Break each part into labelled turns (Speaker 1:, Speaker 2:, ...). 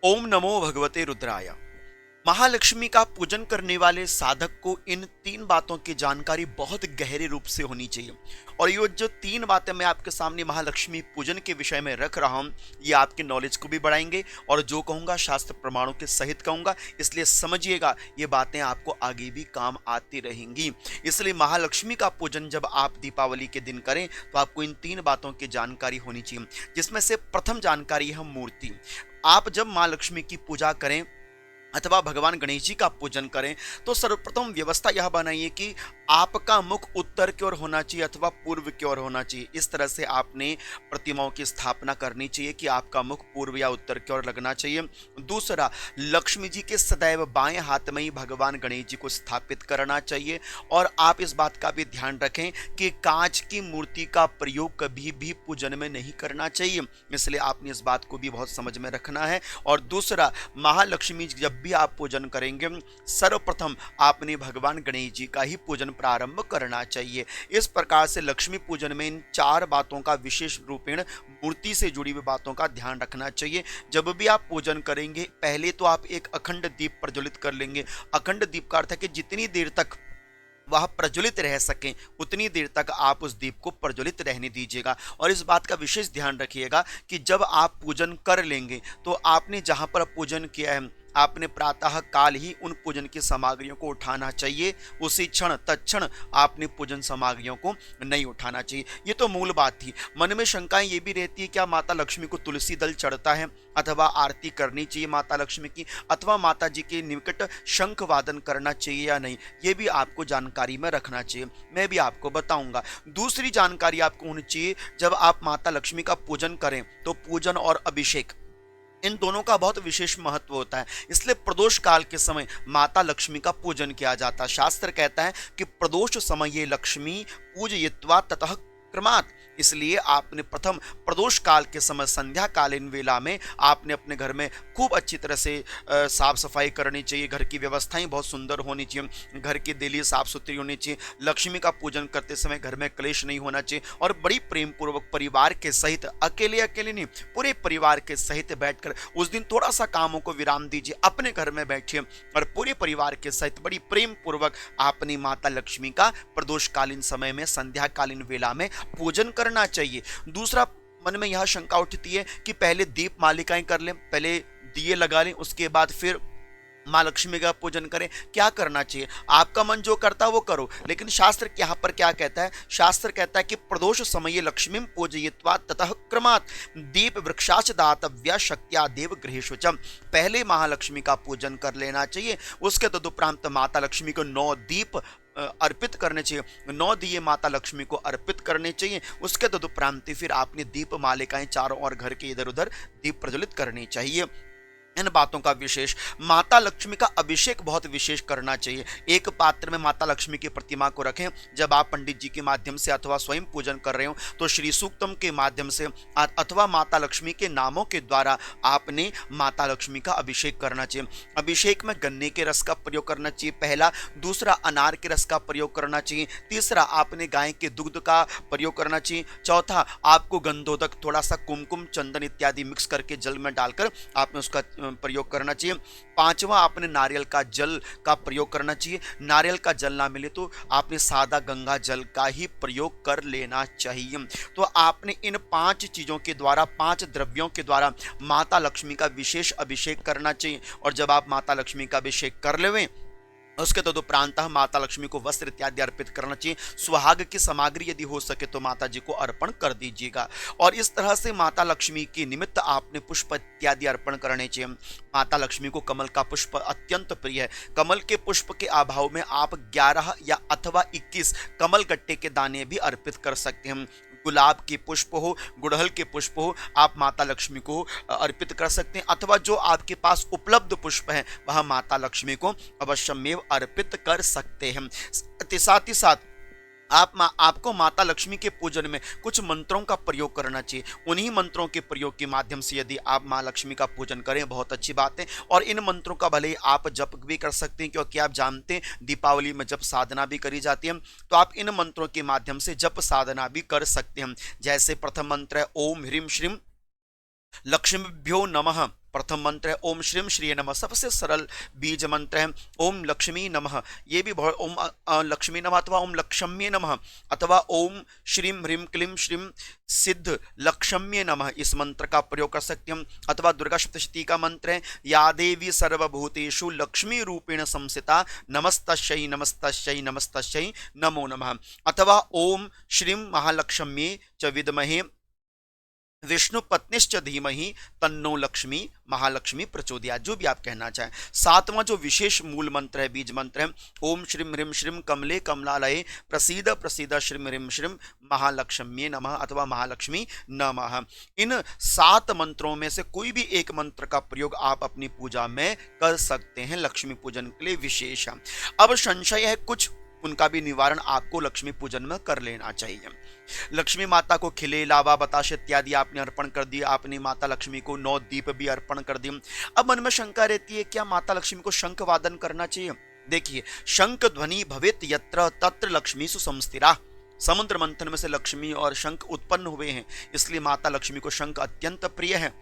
Speaker 1: ओम नमो भगवते रुद्राय। महालक्ष्मी का पूजन करने वाले साधक को इन तीन बातों की जानकारी बहुत गहरे रूप से होनी चाहिए। और ये जो तीन बातें मैं आपके सामने महालक्ष्मी पूजन के विषय में रख रहा हूं, ये आपके नॉलेज को भी बढ़ाएंगे और जो कहूंगा शास्त्र प्रमाणों के सहित कहूंगा, इसलिए समझिएगा ये बातें आपको आगे भी काम आती रहेंगी। इसलिए महालक्ष्मी का पूजन जब आप दीपावली के दिन करें तो आपको इन तीन बातों की जानकारी होनी चाहिए, जिसमें से प्रथम जानकारी है मूर्ति। आप जब माँ लक्ष्मी की पूजा करें अथवा भगवान गणेश जी का पूजन करें तो सर्वप्रथम व्यवस्था यह बनाइए कि आपका मुख उत्तर की ओर होना चाहिए अथवा पूर्व की ओर होना चाहिए। इस तरह से आपने प्रतिमाओं की स्थापना करनी चाहिए कि आपका मुख पूर्व या उत्तर की ओर लगना चाहिए। दूसरा, लक्ष्मी जी के सदैव बाएं हाथ में ही भगवान गणेश जी को स्थापित करना चाहिए। और आप इस बात का भी ध्यान रखें कि कांच की मूर्ति का प्रयोग कभी भी पूजन में नहीं करना चाहिए, इसलिए आपने इस बात को भी बहुत समझ में रखना है। और दूसरा, महालक्ष्मी जब भी आप पूजन करेंगे सर्वप्रथम आपने भगवान गणेश जी का ही पूजन प्रारंभ करना चाहिए। इस प्रकार से लक्ष्मी पूजन में इन चार बातों का विशेष रूपेण मूर्ति से जुड़ी हुई बातों का ध्यान रखना चाहिए। जब भी आप पूजन करेंगे पहले तो आप एक अखंड दीप प्रज्वलित कर लेंगे। अखंड दीप का अर्थ है कि जितनी देर तक वह प्रज्वलित रह सकें उतनी देर तक आप उस दीप को प्रज्वलित रहने दीजिएगा। और इस बात का विशेष ध्यान रखिएगा कि जब आप पूजन कर लेंगे तो आपने जहां पर पूजन किया है आपने प्रातः काल ही उन पूजन की सामग्रियों को उठाना चाहिए। उसी क्षण तत्क्षण आपने पूजन सामग्रियों को नहीं उठाना चाहिए। ये तो मूल बात थी। मन में शंकाएं ये भी रहती है क्या माता लक्ष्मी को तुलसी दल चढ़ता है अथवा आरती करनी चाहिए माता लक्ष्मी की अथवा माता जी के निकट शंख वादन करना चाहिए या नहीं, ये भी आपको जानकारी में रखना चाहिए। मैं भी आपको बताऊंगा। दूसरी जानकारी आपको होनी चाहिए, जब आप माता लक्ष्मी का पूजन करें तो पूजन और अभिषेक इन दोनों का बहुत विशेष महत्व होता है। इसलिए प्रदोष काल के समय माता लक्ष्मी का पूजन किया जाता है। शास्त्र कहता है कि प्रदोष समय लक्ष्मी पूजयित्वा ततः क्रमात्। इसलिए आपने प्रथम प्रदोष काल के समय संध्या कालीन वेला में आपने अपने घर में खूब अच्छी तरह से साफ सफाई करनी चाहिए। घर की व्यवस्थाएं बहुत सुंदर होनी चाहिए। घर की दिली साफ सुथरी होनी चाहिए। लक्ष्मी का पूजन करते समय घर में क्लेश नहीं होना चाहिए और बड़ी प्रेम पूर्वक परिवार के सहित, अकेले अकेले नहीं, पूरे परिवार के सहित बैठकर उस दिन थोड़ा सा कामों को विराम दीजिए, अपने घर में बैठिए और पूरे परिवार के सहित बड़ी प्रेम पूर्वक आपनी माता लक्ष्मी का प्रदोषकालीन समय में संध्या कालीन वेला में पूजन करना चाहिए। दूसरा, मन में यह शंका उठती है कि पहले दीप मालिकाएं कर लें, पहले दिए लगा लें, उसके बाद फिर माँ लक्ष्मी का पूजन करें। क्या करना चाहिए? आपका मन जो करता है वो करो, लेकिन शास्त्र यहाँ पर क्या कहता है? शास्त्र कहता है कि प्रदोष समये लक्ष्मी पूजयित्वा ततः क्रमात् दीप वृक्षाच दातव्या शक्त्या देव गृहेषु च। पहले महालक्ष्मी का पूजन कर लेना चाहिए, उसके तदुपरांत माता लक्ष्मी को 9 दीप अर्पित करने चाहिए। 9 दिए माता लक्ष्मी को अर्पित करने चाहिए। उसके तदुपरांत फिर आपने दीप मालिकाएं चारों ओर घर के इधर उधर दीप प्रज्वलित करनी चाहिए। इन बातों का विशेष, माता लक्ष्मी का अभिषेक बहुत विशेष करना चाहिए। एक पात्र में माता लक्ष्मी की प्रतिमा को रखें। जब आप पंडित जी के माध्यम से अथवा स्वयं पूजन कर रहे हो तो श्री सूक्तम के माध्यम से अथवा माता लक्ष्मी के नामों के द्वारा आपने माता लक्ष्मी का अभिषेक करना चाहिए। अभिषेक में गन्ने के रस का प्रयोग करना चाहिए पहला। दूसरा, अनार के रस का प्रयोग करना चाहिए। तीसरा, आपने गाय के दुग्ध का प्रयोग करना चाहिए। चौथा, आपको गंधोदक, थोड़ा सा कुमकुम, चंदन इत्यादि मिक्स करके जल में डालकर आपने उसका प्रयोग करना चाहिए। पांचवा, आपने नारियल का जल का प्रयोग करना चाहिए। नारियल का जल ना मिले तो आपने सादा गंगा जल का ही प्रयोग कर लेना चाहिए। तो आपने इन 5 चीजों के द्वारा, 5 द्रव्यों के द्वारा माता लक्ष्मी का विशेष अभिषेक करना चाहिए। और जब आप माता लक्ष्मी का अभिषेक कर लेवें उसके तदुपरांत माता लक्ष्मी को वस्त्र इत्यादि अर्पित करना चाहिए। सुहाग की सामग्री यदि हो सके तो माता जी को अर्पण कर दीजिएगा। और इस तरह से माता लक्ष्मी के निमित्त आपने पुष्प इत्यादि अर्पण करने चाहिए। माता लक्ष्मी को कमल का पुष्प अत्यंत प्रिय है। कमल के पुष्प के अभाव में आप 11 या अथवा 21 कमल गट्टे के दाने भी अर्पित कर सकते हैं। गुलाब के पुष्प हो, गुड़हल के पुष्प हो, आप माता लक्ष्मी को अर्पित कर सकते हैं। अथवा जो आपके पास उपलब्ध पुष्प है वह माता लक्ष्मी को अवश्यमेव अर्पित कर सकते हैं। साथ ही साथ आपको माता लक्ष्मी के पूजन में कुछ मंत्रों का प्रयोग करना चाहिए। उन्हीं मंत्रों के प्रयोग के माध्यम से यदि आप माँ लक्ष्मी का पूजन करें बहुत अच्छी बात है। और इन मंत्रों का भले ही आप जप भी कर सकते हैं, क्योंकि आप जानते हैं दीपावली में जप साधना भी करी जाती है, तो आप इन मंत्रों के माध्यम से जप साधना भी कर सकते हैं। जैसे प्रथम मंत्र है ओम ह्रीम श्रीम लक्ष्मीभ्यो नमः, प्रथम मंत्र है ओम श्रीम श्री नमः, सबसे सरल बीज मंत्र है ओम लक्ष्मी नमः। ये भी बहुत ओम लक्ष्मी नमः अथवा ओम लक्ष्म्ये नमः अथवा ओम श्रीम ह्रीम क्लीम श्रीम सिद्ध लक्ष्म्ये नमः, इस मंत्र का प्रयोग कर सकते हैं। अथवा दुर्गा सप्तशती का मंत्र है या देवी सर्वभूतेषु लक्ष्मी रूपेण संस्थिता नमस्तस्यै नमस्तस्यै नमस्तस्यै नमो नमः। अथवा ओम श्रीम महालक्ष्म्ये च विद्महे विष्णु पत्निश्च धीमहि तन्नो लक्ष्मी महालक्ष्मी प्रचोदयात्, जो भी आप कहना चाहें। सातवां जो विशेष मूल मंत्र है, बीज मंत्र है ओम श्रीम ह्रीम श्रीम कमले कमलालये प्रसीद प्रसीद श्रीम ह्रीम श्रीम महालक्ष्म्ये नमः अथवा महालक्ष्मी नमः। इन 7 मंत्रों में से कोई भी एक मंत्र का प्रयोग आप अपनी पूजा में कर सकते हैं, लक्ष्मी पूजन के लिए विशेष है। अब संशय है कुछ, उनका भी निवारण आपको लक्ष्मी पूजन में कर लेना चाहिए। लक्ष्मी माता को खिले लावा बताश इत्यादि आपने अर्पण कर दिए, आपने माता लक्ष्मी को 9 दीप भी अर्पण कर दिए। अब मन में शंका रहती है क्या माता लक्ष्मी को शंख वादन करना चाहिए? देखिए, शंख ध्वनि भवेत यत्र तत्र लक्ष्मी सुसंस्थिरा, समुद्र मंथन में से लक्ष्मी और शंख उत्पन्न हुए हैं, इसलिए माता लक्ष्मी को शंख अत्यंत प्रिय है।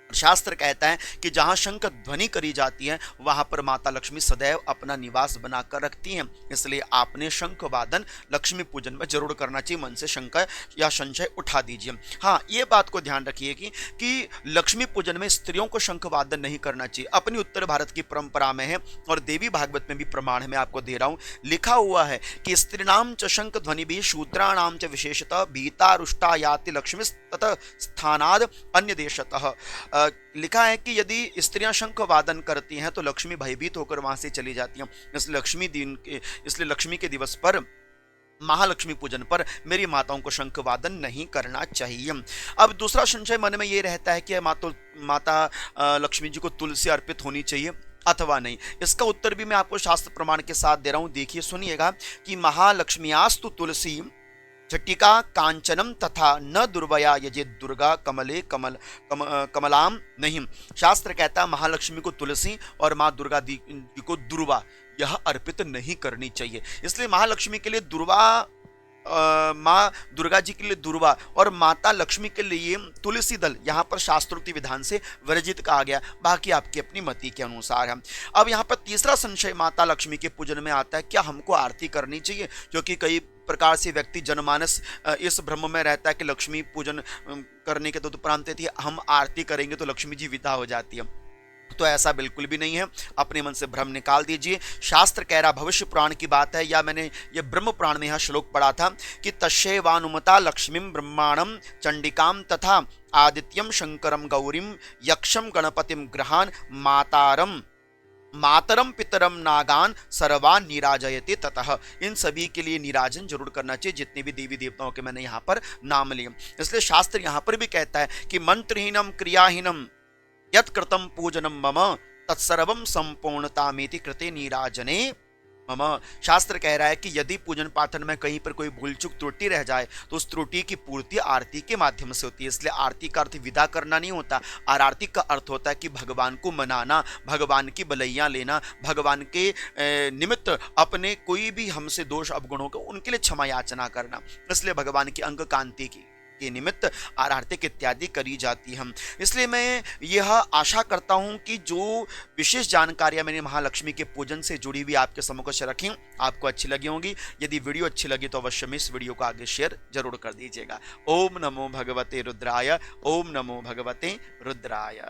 Speaker 1: शास्त्र कहता है कि जहां शंख ध्वनि करी जाती है वहां पर माता लक्ष्मी सदैव अपना निवास बनाकर रखती हैं, इसलिए आपने शंख वादन लक्ष्मी पूजन में जरूर करना चाहिए। मन से शंका या संशय उठा दीजिए। हाँ, ये बात को ध्यान रखिए कि लक्ष्मी पूजन में स्त्रियों को शंख वादन नहीं करना चाहिए। अपनी उत्तर भारत की परंपरा में है और देवी भागवत में भी प्रमाण है, मैं आपको दे रहा हूं। लिखा हुआ है कि स्त्रीणाम च शंख ध्वनि भी शूद्राणाम च विशेषतः भीता रुष्टा याति लक्ष्मी ततः स्थानाद अन्य देशतः। लिखा है कि यदि स्त्रियां शंख वादन करती हैं तो लक्ष्मी भयभीत होकर वहां से चली जाती हैं, इसलिए लक्ष्मी के दिवस पर महालक्ष्मी पूजन पर मेरी माताओं को शंख वादन नहीं करना चाहिए। अब दूसरा संशय मन में ये रहता है कि माता लक्ष्मी जी को तुलसी अर्पित होनी चाहिए अथवा नहीं। इसका उत्तर भी मैं आपको शास्त्र प्रमाण के साथ दे रहा हूं, देखिए सुनिएगा कि महालक्ष्म्यास्तु तुलसी झटिका कांचनम तथा न दुर्वया यजेत दुर्गा कमले कमलाम नहीं। शास्त्र कहता है महालक्ष्मी को तुलसी और माँ दुर्गा जी को दुर्वा यह अर्पित नहीं करनी चाहिए, इसलिए महालक्ष्मी के लिए दुर्वा, माँ दुर्गा जी के लिए दुर्वा और माता लक्ष्मी के लिए तुलसी दल यहाँ पर शास्त्रोक्ति विधान से वर्जित कहा गया, बाकी आपकी अपनी मति के अनुसार है। अब यहाँ पर तीसरा संशय माता लक्ष्मी के पूजन में आता है, क्या हमको आरती करनी चाहिए? क्योंकि कई प्रकार से व्यक्ति जनमानस इस भ्रम में रहता है कि लक्ष्मी पूजन करने के तदुपरांत हम आरती करेंगे तो लक्ष्मी जी विदा हो जाती है, तो ऐसा बिल्कुल भी नहीं है। अपने मन से भ्रम निकाल दीजिए। शास्त्र कह रहा, भविष्य पुराण की बात है, या मैंने ये ब्रह्म पुराण में यह श्लोक पढ़ा था कि तस्यैवानुमता लक्ष्मीं ब्रह्माणं चंडिकां तथा आदित्यम शंकरम गौरीम यक्षम गणपतिम ग्रहान मातरम पितरम नागान सर्वान निराजयते ततः। इन सभी के लिए निराजन जरूर करना चाहिए, जितने भी देवी देवताओं के मैंने यहाँ पर नाम लिए। इसलिए शास्त्र यहाँ पर भी कहता है कि मंत्रहीनम क्रियाहीनम यत् कृतं पूजनम मम तत्सर्वं संपूर्णतामेति कृते नीराजने मम। शास्त्र कह रहा है कि यदि पूजन पाठन में कहीं पर कोई भूल चूक त्रुटि रह जाए तो उस त्रुटि की पूर्ति आरती के माध्यम से होती है। इसलिए आरती का अर्थ विदा करना नहीं होता, आरती का अर्थ होता है कि भगवान को मनाना, भगवान की बलैया लेना, भगवान के निमित्त अपने कोई भी हमसे दोष अवगुण हो उनके लिए क्षमा याचना करना। इसलिए भगवान की अंग कांति के निमित्त आरती इत्यादि करी जाती है। इसलिए मैं यह आशा करता हूं कि जो विशेष जानकारियां मैंने महालक्ष्मी के पूजन से जुड़ी हुई आपके समक्ष रखी आपको अच्छी लगी होंगी। यदि वीडियो अच्छी लगी तो अवश्य में इस वीडियो को आगे शेयर जरूर कर दीजिएगा। ओम नमो भगवते रुद्राय, ओम नमो भगवते रुद्राय।